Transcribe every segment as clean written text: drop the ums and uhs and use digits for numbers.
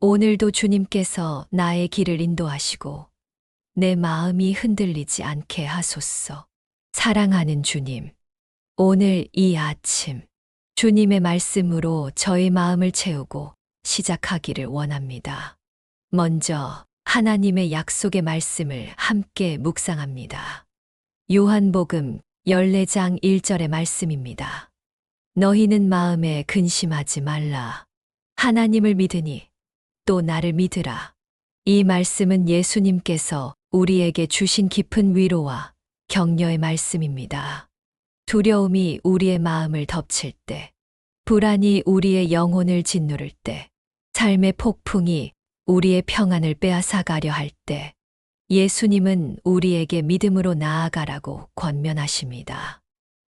오늘도 주님께서 나의 길을 인도하시고 내 마음이 흔들리지 않게 하소서. 사랑하는 주님, 오늘 이 아침 주님의 말씀으로 저의 마음을 채우고 시작하기를 원합니다. 먼저 하나님의 약속의 말씀을 함께 묵상합니다. 요한복음 14장 1절의 말씀입니다. 너희는 마음에 근심하지 말라. 하나님을 믿으니 또 나를 믿으라. 이 말씀은 예수님께서 우리에게 주신 깊은 위로와 격려의 말씀입니다. 두려움이 우리의 마음을 덮칠 때, 불안이 우리의 영혼을 짓누를 때, 삶의 폭풍이 우리의 평안을 빼앗아가려 할 때, 예수님은 우리에게 믿음으로 나아가라고 권면하십니다.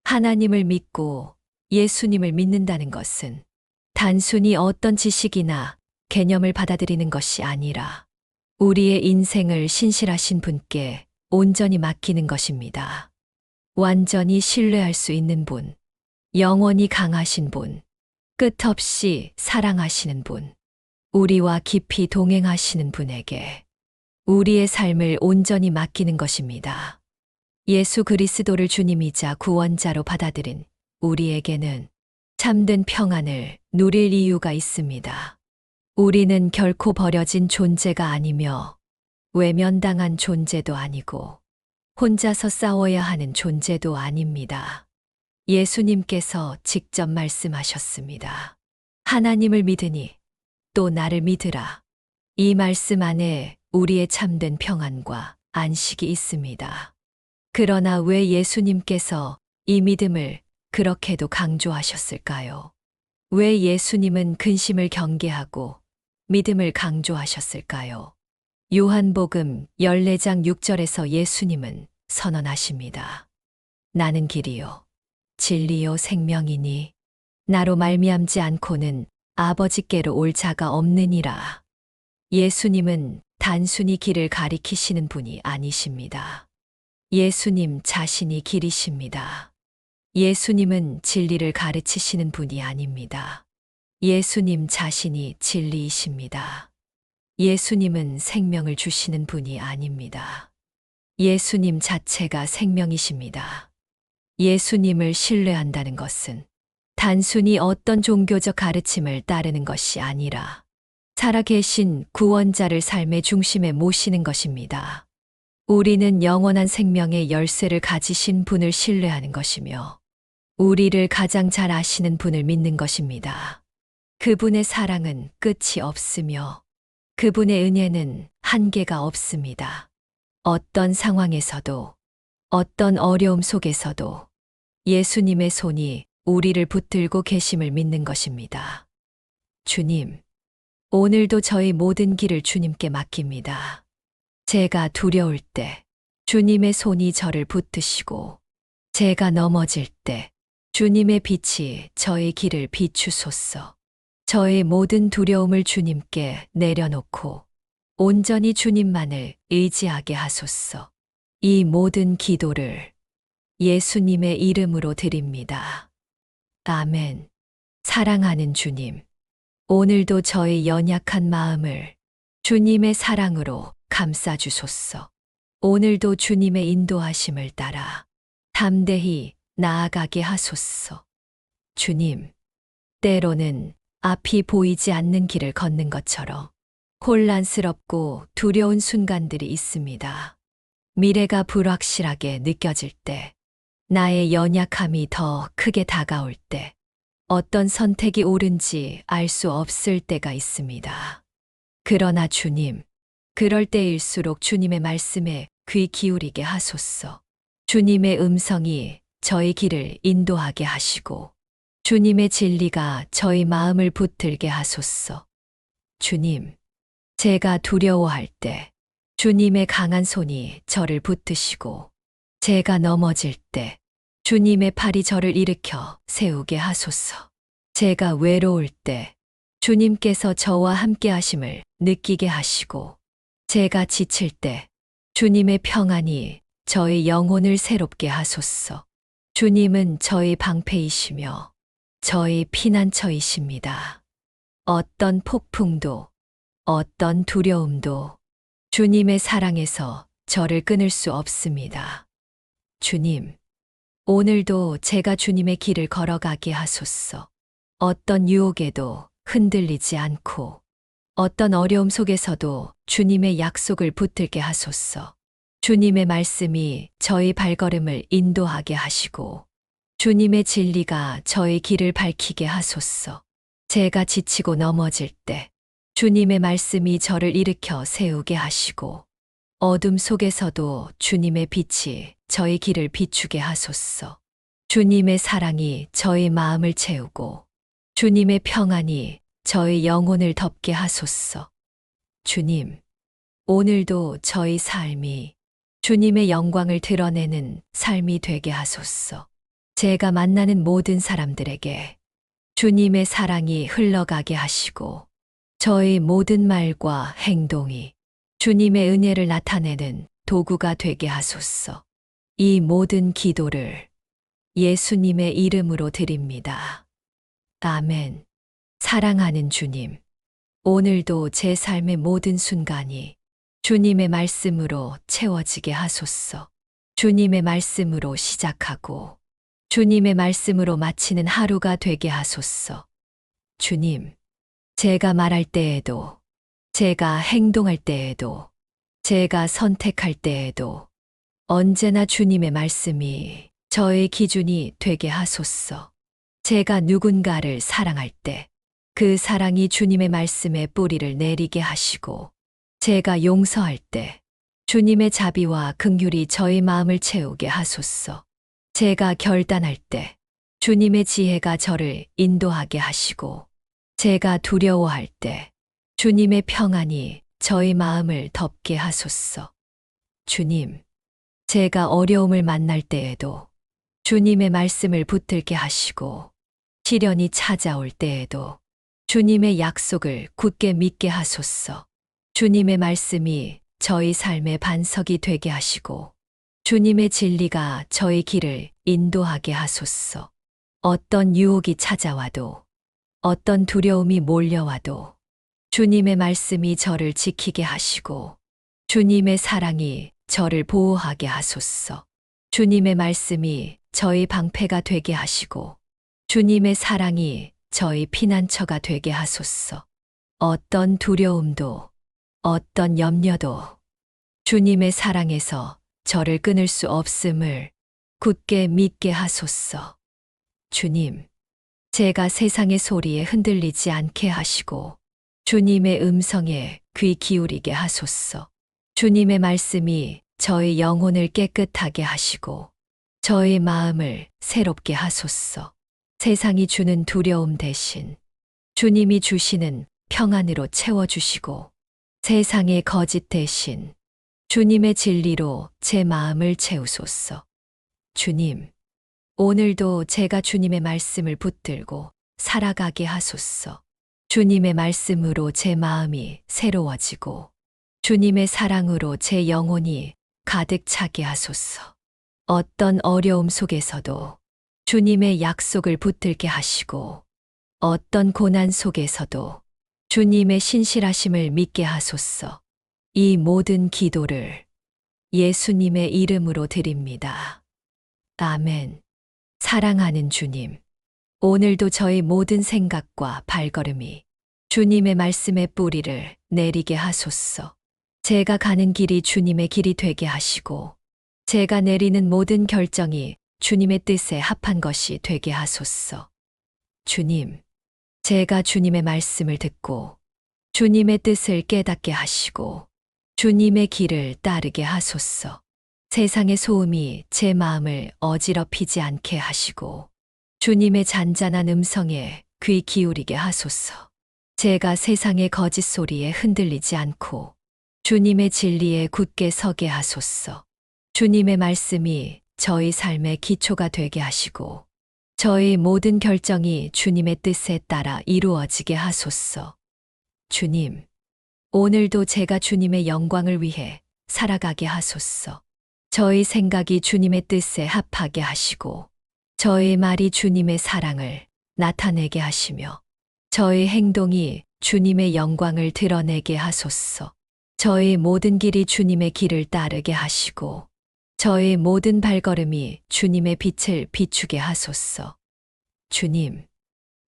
하나님을 믿고 예수님을 믿는다는 것은 단순히 어떤 지식이나 개념을 받아들이는 것이 아니라 우리의 인생을 신실하신 분께 온전히 맡기는 것입니다. 완전히 신뢰할 수 있는 분, 영원히 강하신 분, 끝없이 사랑하시는 분, 우리와 깊이 동행하시는 분에게 우리의 삶을 온전히 맡기는 것입니다. 예수 그리스도를 주님이자 구원자로 받아들인 우리에게는 참된 평안을 누릴 이유가 있습니다. 우리는 결코 버려진 존재가 아니며 외면당한 존재도 아니고 혼자서 싸워야 하는 존재도 아닙니다. 예수님께서 직접 말씀하셨습니다. 하나님을 믿으니 또 나를 믿으라. 이 말씀 안에 우리의 참된 평안과 안식이 있습니다. 그러나 왜 예수님께서 이 믿음을 그렇게도 강조하셨을까요? 왜 예수님은 근심을 경계하고 믿음을 강조하셨을까요? 요한복음 14장 6절에서 예수님은 선언하십니다. 나는 길이요, 진리요, 생명이니 나로 말미암지 않고는 아버지께로 올 자가 없느니라. 예수님은 단순히 길을 가리키시는 분이 아니십니다. 예수님 자신이 길이십니다. 예수님은 진리를 가르치시는 분이 아닙니다. 예수님 자신이 진리이십니다. 예수님은 생명을 주시는 분이 아닙니다. 예수님 자체가 생명이십니다. 예수님을 신뢰한다는 것은 단순히 어떤 종교적 가르침을 따르는 것이 아니라 살아계신 구원자를 삶의 중심에 모시는 것입니다. 우리는 영원한 생명의 열쇠를 가지신 분을 신뢰하는 것이며 우리를 가장 잘 아시는 분을 믿는 것입니다. 그분의 사랑은 끝이 없으며 그분의 은혜는 한계가 없습니다. 어떤 상황에서도 어떤 어려움 속에서도 예수님의 손이 우리를 붙들고 계심을 믿는 것입니다. 주님, 오늘도 저의 모든 길을 주님께 맡깁니다. 제가 두려울 때 주님의 손이 저를 붙드시고 제가 넘어질 때 주님의 빛이 저의 길을 비추소서. 저의 모든 두려움을 주님께 내려놓고 온전히 주님만을 의지하게 하소서. 이 모든 기도를 예수님의 이름으로 드립니다. 아멘. 사랑하는 주님, 오늘도 저의 연약한 마음을 주님의 사랑으로 감싸주소서. 오늘도 주님의 인도하심을 따라 담대히 나아가게 하소서. 주님, 때로는 앞이 보이지 않는 길을 걷는 것처럼 혼란스럽고 두려운 순간들이 있습니다. 미래가 불확실하게 느껴질 때, 나의 연약함이 더 크게 다가올 때, 어떤 선택이 옳은지 알 수 없을 때가 있습니다. 그러나 주님, 그럴 때일수록 주님의 말씀에 귀 기울이게 하소서. 주님의 음성이 저의 길을 인도하게 하시고 주님의 진리가 저의 마음을 붙들게 하소서. 주님, 제가 두려워할 때 주님의 강한 손이 저를 붙드시고 제가 넘어질 때 주님의 팔이 저를 일으켜 세우게 하소서. 제가 외로울 때 주님께서 저와 함께 하심을 느끼게 하시고 제가 지칠 때 주님의 평안이 저의 영혼을 새롭게 하소서. 주님은 저의 방패이시며 저의 피난처이십니다. 어떤 폭풍도 어떤 두려움도 주님의 사랑에서 저를 끊을 수 없습니다. 주님, 오늘도 제가 주님의 길을 걸어가게 하소서. 어떤 유혹에도 흔들리지 않고 어떤 어려움 속에서도 주님의 약속을 붙들게 하소서. 주님의 말씀이 저희 발걸음을 인도하게 하시고 주님의 진리가 저의 길을 밝히게 하소서. 제가 지치고 넘어질 때 주님의 말씀이 저를 일으켜 세우게 하시고 어둠 속에서도 주님의 빛이 저의 길을 비추게 하소서. 주님의 사랑이 저의 마음을 채우고 주님의 평안이 저의 영혼을 덮게 하소서. 주님, 오늘도 저의 삶이 주님의 영광을 드러내는 삶이 되게 하소서. 제가 만나는 모든 사람들에게 주님의 사랑이 흘러가게 하시고 저의 모든 말과 행동이 주님의 은혜를 나타내는 도구가 되게 하소서. 이 모든 기도를 예수님의 이름으로 드립니다. 아멘. 사랑하는 주님, 오늘도 제 삶의 모든 순간이 주님의 말씀으로 채워지게 하소서. 주님의 말씀으로 시작하고 주님의 말씀으로 마치는 하루가 되게 하소서. 주님, 제가 말할 때에도, 제가 행동할 때에도, 제가 선택할 때에도 언제나 주님의 말씀이 저의 기준이 되게 하소서. 제가 누군가를 사랑할 때 그 사랑이 주님의 말씀에 뿌리를 내리게 하시고 제가 용서할 때 주님의 자비와 긍휼이 저의 마음을 채우게 하소서. 제가 결단할 때 주님의 지혜가 저를 인도하게 하시고 제가 두려워할 때 주님의 평안이 저의 마음을 덮게 하소서. 주님, 제가 어려움을 만날 때에도 주님의 말씀을 붙들게 하시고 시련이 찾아올 때에도 주님의 약속을 굳게 믿게 하소서. 주님의 말씀이 저희 삶의 반석이 되게 하시고 주님의 진리가 저의 길을 인도하게 하소서. 어떤 유혹이 찾아와도 어떤 두려움이 몰려와도 주님의 말씀이 저를 지키게 하시고 주님의 사랑이 저를 보호하게 하소서. 주님의 말씀이 저희 방패가 되게 하시고 주님의 사랑이 저희 피난처가 되게 하소서. 어떤 두려움도 어떤 염려도 주님의 사랑에서 저를 끊을 수 없음을 굳게 믿게 하소서. 주님, 제가 세상의 소리에 흔들리지 않게 하시고 주님의 음성에 귀 기울이게 하소서. 주님의 말씀이 저의 영혼을 깨끗하게 하시고 저의 마음을 새롭게 하소서. 세상이 주는 두려움 대신 주님이 주시는 평안으로 채워주시고 세상의 거짓 대신 주님의 진리로 제 마음을 채우소서. 주님, 오늘도 제가 주님의 말씀을 붙들고 살아가게 하소서. 주님의 말씀으로 제 마음이 새로워지고 주님의 사랑으로 제 영혼이 가득 차게 하소서. 어떤 어려움 속에서도 주님의 약속을 붙들게 하시고 어떤 고난 속에서도 주님의 신실하심을 믿게 하소서. 이 모든 기도를 예수님의 이름으로 드립니다. 아멘. 사랑하는 주님, 오늘도 저의 모든 생각과 발걸음이 주님의 말씀의 뿌리를 내리게 하소서. 제가 가는 길이 주님의 길이 되게 하시고 제가 내리는 모든 결정이 주님의 뜻에 합한 것이 되게 하소서. 주님, 제가 주님의 말씀을 듣고 주님의 뜻을 깨닫게 하시고 주님의 길을 따르게 하소서. 세상의 소음이 제 마음을 어지럽히지 않게 하시고 주님의 잔잔한 음성에 귀 기울이게 하소서. 제가 세상의 거짓 소리에 흔들리지 않고 주님의 진리에 굳게 서게 하소서. 주님의 말씀이 저희 삶의 기초가 되게 하시고 저희 모든 결정이 주님의 뜻에 따라 이루어지게 하소서. 주님, 오늘도 제가 주님의 영광을 위해 살아가게 하소서. 저희 생각이 주님의 뜻에 합하게 하시고 저희 말이 주님의 사랑을 나타내게 하시며 저희 행동이 주님의 영광을 드러내게 하소서. 저의 모든 길이 주님의 길을 따르게 하시고, 저의 모든 발걸음이 주님의 빛을 비추게 하소서. 주님,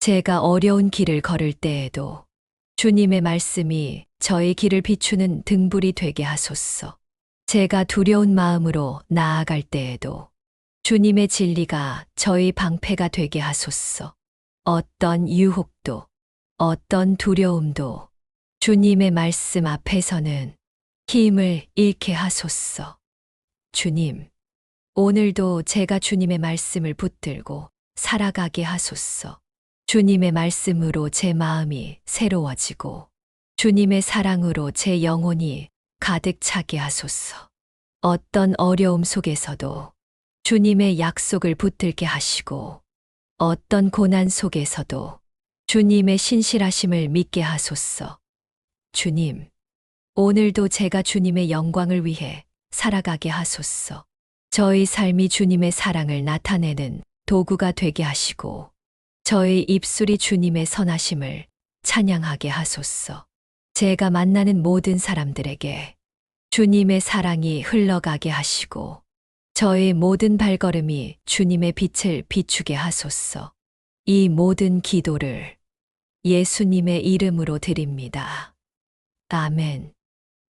제가 어려운 길을 걸을 때에도 주님의 말씀이 저의 길을 비추는 등불이 되게 하소서. 제가 두려운 마음으로 나아갈 때에도 주님의 진리가 저의 방패가 되게 하소서. 어떤 유혹도, 어떤 두려움도 주님의 말씀 앞에서는 힘을 잃게 하소서. 주님, 오늘도 제가 주님의 말씀을 붙들고 살아가게 하소서. 주님의 말씀으로 제 마음이 새로워지고 주님의 사랑으로 제 영혼이 가득 차게 하소서. 어떤 어려움 속에서도 주님의 약속을 붙들게 하시고 어떤 고난 속에서도 주님의 신실하심을 믿게 하소서. 주님, 오늘도 제가 주님의 영광을 위해 살아가게 하소서. 저의 삶이 주님의 사랑을 나타내는 도구가 되게 하시고 저의 입술이 주님의 선하심을 찬양하게 하소서. 제가 만나는 모든 사람들에게 주님의 사랑이 흘러가게 하시고 저의 모든 발걸음이 주님의 빛을 비추게 하소서. 이 모든 기도를 예수님의 이름으로 드립니다. 아멘.